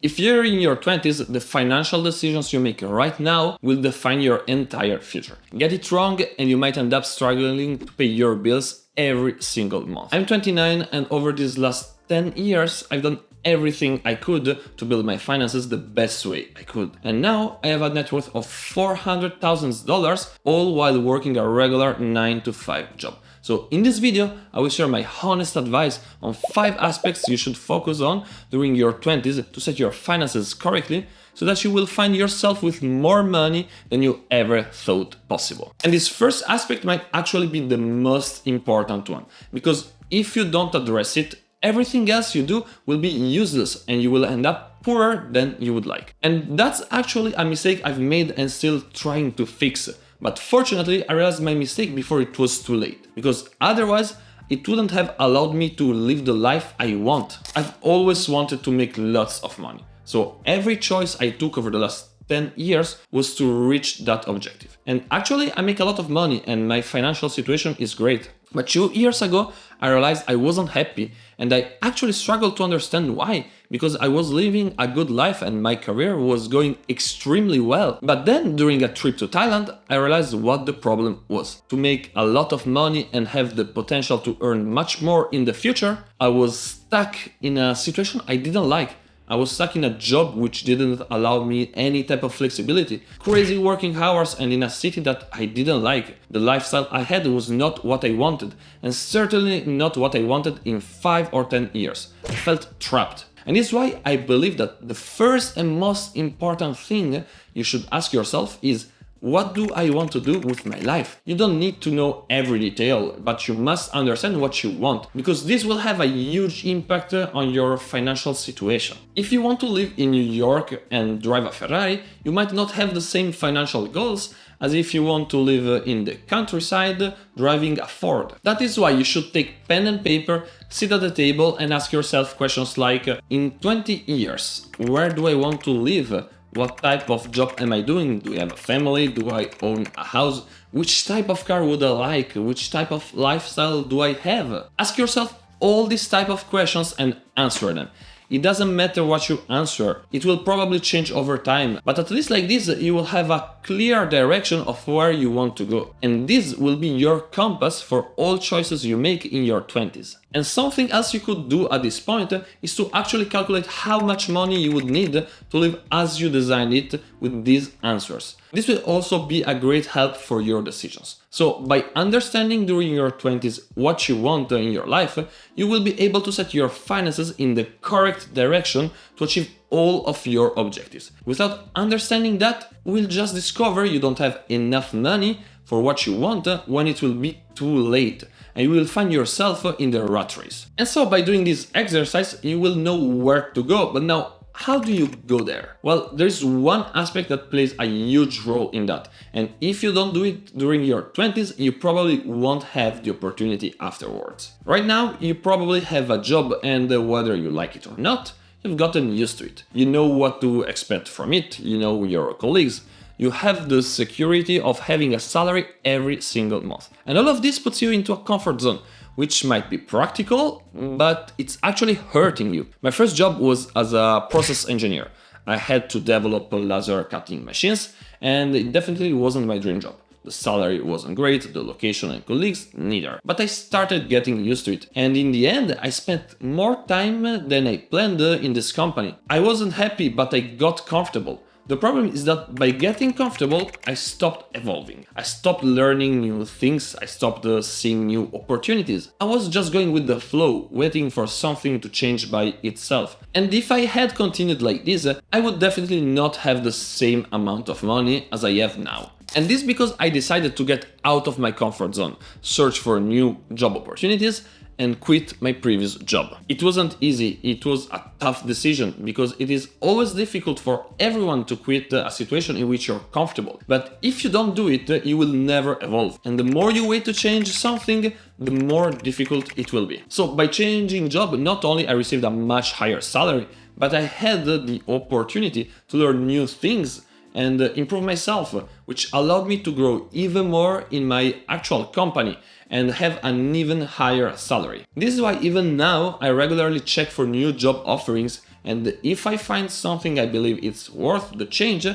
If you're in your 20s, the financial decisions you make right now will define your entire future. Get it wrong and you might end up struggling to pay your bills every single month. I'm 29 and over these last 10 years, I've done everything I could to build my finances the best way I could. And now I have a net worth of $400,000, all while working a regular 9-to-5 job. So in this video, I will share my honest advice on 5 aspects you should focus on during your 20s to set your finances correctly, so that you will find yourself with more money than you ever thought possible. And this first aspect might actually be the most important one, because if you don't address it, everything else you do will be useless and you will end up poorer than you would like. And that's actually a mistake I've made and still trying to fix. But fortunately, I realized my mistake before it was too late, because otherwise it wouldn't have allowed me to live the life I want. I've always wanted to make lots of money, so every choice I took over the last 10 years was to reach that objective. And actually, I make a lot of money and my financial situation is great. But 2 years ago, I realized I wasn't happy and I actually struggled to understand why, because I was living a good life and my career was going extremely well. But then during a trip to Thailand, I realized what the problem was. To make a lot of money and have the potential to earn much more in the future, I was stuck in a situation I didn't like. I was stuck in a job which didn't allow me any type of flexibility, crazy working hours, and in a city that I didn't like. The lifestyle I had was not what I wanted, and certainly not what I wanted in 5 or 10 years. I felt trapped. And this is why I believe that the first and most important thing you should ask yourself is, what do I want to do with my life? You don't need to know every detail, but you must understand what you want, because this will have a huge impact on your financial situation. If you want to live in New York and drive a Ferrari, you might not have the same financial goals as if you want to live in the countryside driving a Ford. That is why you should take pen and paper, sit at the table and ask yourself questions like, in 20 years, where do I want to live? What type of job am I doing? Do I have a family? Do I own a house? Which type of car would I like? Which type of lifestyle do I have? Ask yourself all these type of questions and answer them. It doesn't matter what you answer, it will probably change over time, but at least like this you will have a clear direction of where you want to go. And this will be your compass for all choices you make in your 20s. And something else you could do at this point is to actually calculate how much money you would need to live as you designed it with these answers. This will also be a great help for your decisions. So by understanding during your 20s what you want in your life, you will be able to set your finances in the correct direction to achieve all of your objectives. Without understanding that, we'll just discover you don't have enough money for what you want when it will be too late, and you will find yourself in the rat race. And so by doing this exercise, you will know where to go. But now, how do you go there? Well, there's one aspect that plays a huge role in that. And if you don't do it during your 20s, you probably won't have the opportunity afterwards. Right now, you probably have a job, and whether you like it or not, you've gotten used to it. You know what to expect from it, you know your colleagues. You have the security of having a salary every single month. And all of this puts you into a comfort zone, which might be practical, but it's actually hurting you. My first job was as a process engineer. I had to develop laser cutting machines, and it definitely wasn't my dream job. The salary wasn't great, the location and colleagues neither. But I started getting used to it, and in the end I spent more time than I planned in this company. I wasn't happy, but I got comfortable. The problem is that by getting comfortable, I stopped evolving. I stopped learning new things, I stopped seeing new opportunities. I was just going with the flow, waiting for something to change by itself. And if I had continued like this, I would definitely not have the same amount of money as I have now. And this because I decided to get out of my comfort zone, search for new job opportunities, and quit my previous job. It wasn't easy, it was a tough decision, because it is always difficult for everyone to quit a situation in which you're comfortable. But if you don't do it, you will never evolve. And the more you wait to change something, the more difficult it will be. So by changing job, not only I received a much higher salary, but I had the opportunity to learn new things and improve myself, which allowed me to grow even more in my actual company and have an even higher salary. This is why even now I regularly check for new job offerings and if I find something I believe it's worth the change,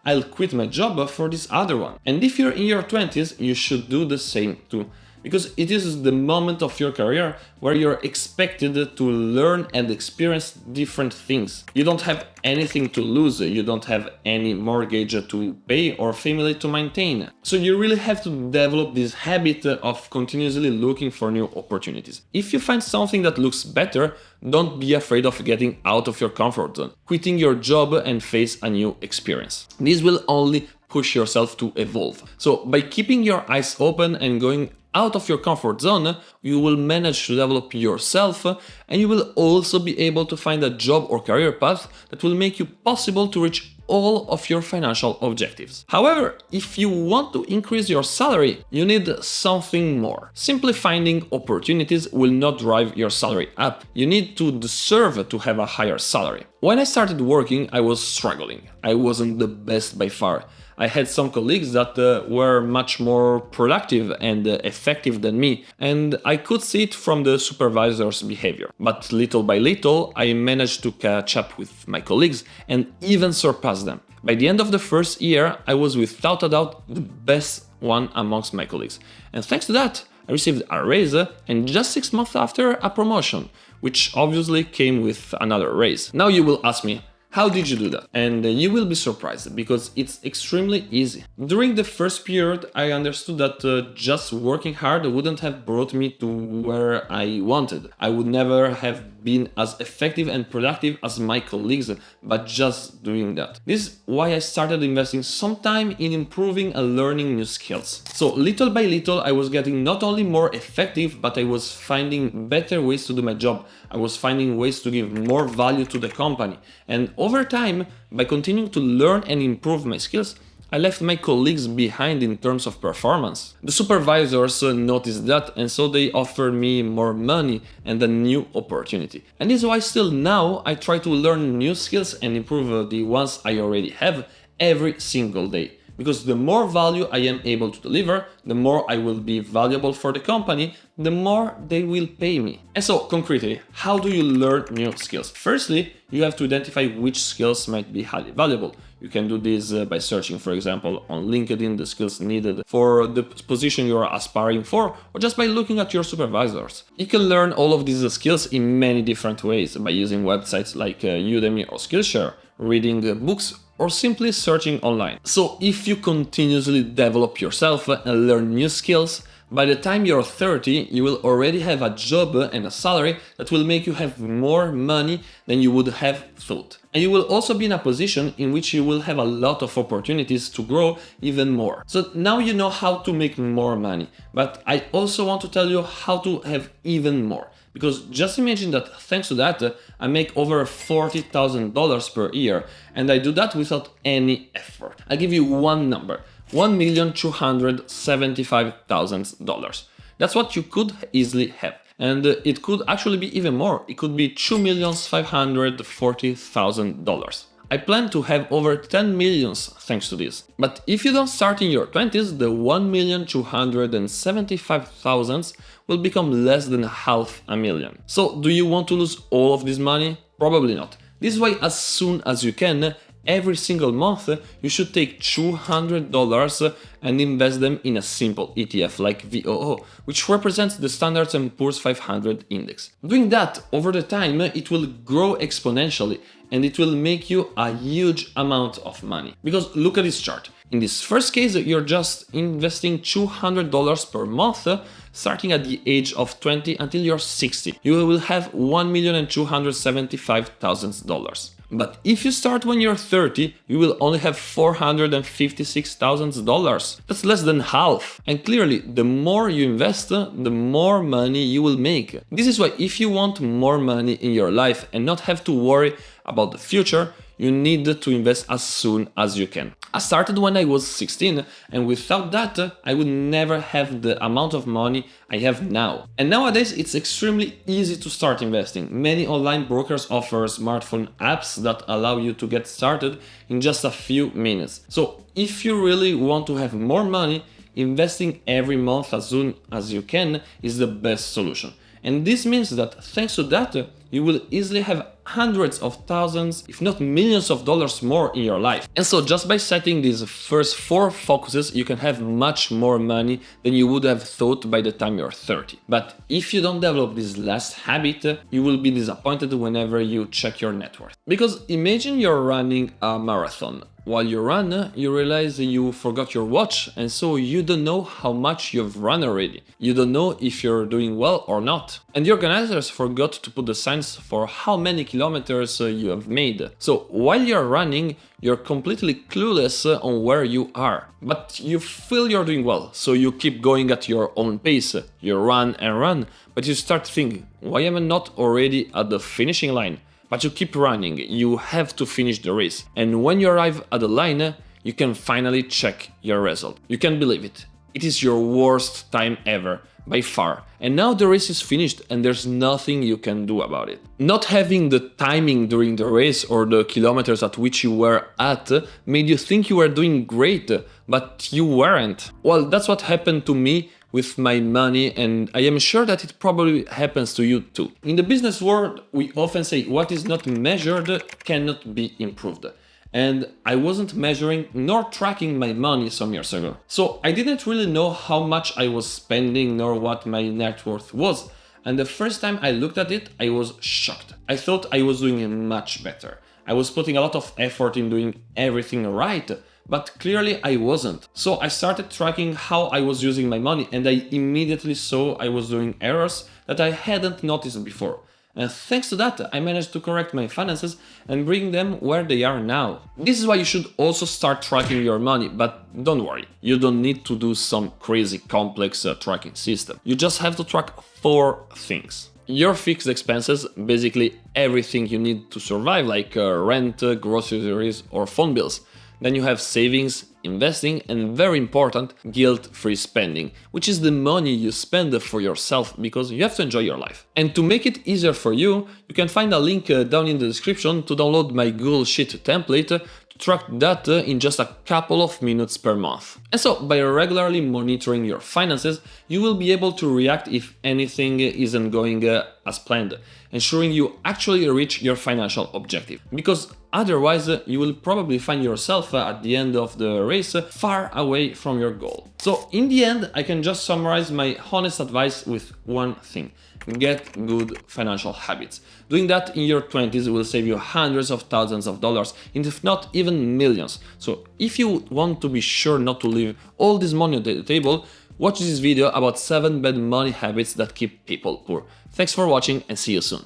I'll quit my job for this other one. And if you're in your 20s, you should do the same too. Because it is the moment of your career where you're expected to learn and experience different things. You don't have anything to lose, you don't have any mortgage to pay or family to maintain. So you really have to develop this habit of continuously looking for new opportunities. If you find something that looks better, don't be afraid of getting out of your comfort zone, quitting your job and face a new experience. This will only push yourself to evolve. So by keeping your eyes open and going out of your comfort zone, you will manage to develop yourself, and you will also be able to find a job or career path that will make you possible to reach all of your financial objectives. However, if you want to increase your salary, you need something more. Simply finding opportunities will not drive your salary up. You need to deserve to have a higher salary. When I started working, I was struggling. I wasn't the best by far. I had some colleagues that were much more productive and effective than me, and I could see it from the supervisor's behavior. But little by little, I managed to catch up with my colleagues and even surpass them. By the end of the first year, I was without a doubt the best one amongst my colleagues. And thanks to that, I received a raise and just 6 months after a promotion, which obviously came with another raise. Now you will ask me, how did you do that? And you will be surprised, because it's extremely easy. During the first period, I understood that just working hard wouldn't have brought me to where I wanted. I would never have been as effective and productive as my colleagues, but just doing that. This is why I started investing some time in improving and learning new skills. So little by little, I was getting not only more effective, but I was finding better ways to do my job. I was finding ways to give more value to the company. And over time, by continuing to learn and improve my skills, I left my colleagues behind in terms of performance. The supervisors noticed that, and so they offered me more money and a new opportunity. And this is why still now I try to learn new skills and improve the ones I already have every single day. Because the more value I am able to deliver, the more I will be valuable for the company, the more they will pay me. And so, concretely, how do you learn new skills? Firstly, you have to identify which skills might be highly valuable. You can do this by searching, for example, on LinkedIn the skills needed for the position you are aspiring for, or just by looking at your supervisors. You can learn all of these skills in many different ways, by using websites like Udemy or Skillshare, reading books, or simply searching online. So if you continuously develop yourself and learn new skills, by the time you're 30, you will already have a job and a salary that will make you have more money than you would have thought. And you will also be in a position in which you will have a lot of opportunities to grow even more. So now you know how to make more money, but I also want to tell you how to have even more. Because just imagine that thanks to that, I make over $40,000 per year, and I do that without any effort. I'll give you one number, $1,275,000. That's what you could easily have. And it could actually be even more. It could be $2,540,000. I plan to have over 10 millions thanks to this. But if you don't start in your 20s, the 1,275,000 will become less than $500,000. So do you want to lose all of this money? Probably not. This is why as soon as you can, every single month, you should take $200 and invest them in a simple ETF like VOO, which represents the Standard & Poor's 500 index. Doing that over the time, it will grow exponentially, and it will make you a huge amount of money. Because look at this chart. In this first case, you're just investing $200 per month, starting at the age of 20 until you're 60. You will have $1,275,000. But if you start when you're 30, you will only have $456,000. That's less than half. And clearly, the more you invest, the more money you will make. This is why if you want more money in your life and not have to worry about the future, you need to invest as soon as you can. I started when I was 16, and without that, I would never have the amount of money I have now. And nowadays, it's extremely easy to start investing. Many online brokers offer smartphone apps that allow you to get started in just a few minutes. So if you really want to have more money, investing every month as soon as you can is the best solution. And this means that thanks to that, you will easily have hundreds of thousands, if not millions of dollars more in your life. And so just by setting these first 4 focuses, you can have much more money than you would have thought by the time you're 30. But if you don't develop this last habit, you will be disappointed whenever you check your net worth. Because imagine you're running a marathon. While you run, you realize you forgot your watch, and so you don't know how much you've run already. You don't know if you're doing well or not. And the organizers forgot to put the signs for how many kilometers you have made. So while you're running, you're completely clueless on where you are. But you feel you're doing well, so you keep going at your own pace. You run and run, but you start thinking, why am I not already at the finishing line? But you keep running, you have to finish the race. And when you arrive at the line, you can finally check your result. You can't believe it. It is your worst time ever, by far. And now the race is finished and there's nothing you can do about it. Not having the timing during the race or the kilometers at which you were at made you think you were doing great, but you weren't. Well, that's what happened to me with my money, and I am sure that it probably happens to you too. In the business world, we often say what is not measured cannot be improved. And I wasn't measuring nor tracking my money some years ago. So I didn't really know how much I was spending nor what my net worth was. And the first time I looked at it, I was shocked. I thought I was doing much better. I was putting a lot of effort in doing everything right, but clearly I wasn't. So I started tracking how I was using my money, and I immediately saw I was doing errors that I hadn't noticed before. And thanks to that, I managed to correct my finances and bring them where they are now. This is why you should also start tracking your money, but don't worry, you don't need to do some crazy complex tracking system. You just have to track 4 things. Your fixed expenses, basically everything you need to survive, like rent, groceries or phone bills. Then you have savings, investing, and very important, guilt-free spending, which is the money you spend for yourself because you have to enjoy your life. And to make it easier for you, you can find a link down in the description to download my Google Sheet template to track that in just a couple of minutes per month. And so, by regularly monitoring your finances, you will be able to react if anything isn't going as planned, ensuring you actually reach your financial objective. Because otherwise, you will probably find yourself at the end of the race far away from your goal. So in the end, I can just summarize my honest advice with one thing. Get good financial habits. Doing that in your 20s will save you hundreds of thousands of dollars, and if not even millions. So if you want to be sure not to leave all this money on the table, watch this video about 7 bad money habits that keep people poor. Thanks for watching and see you soon.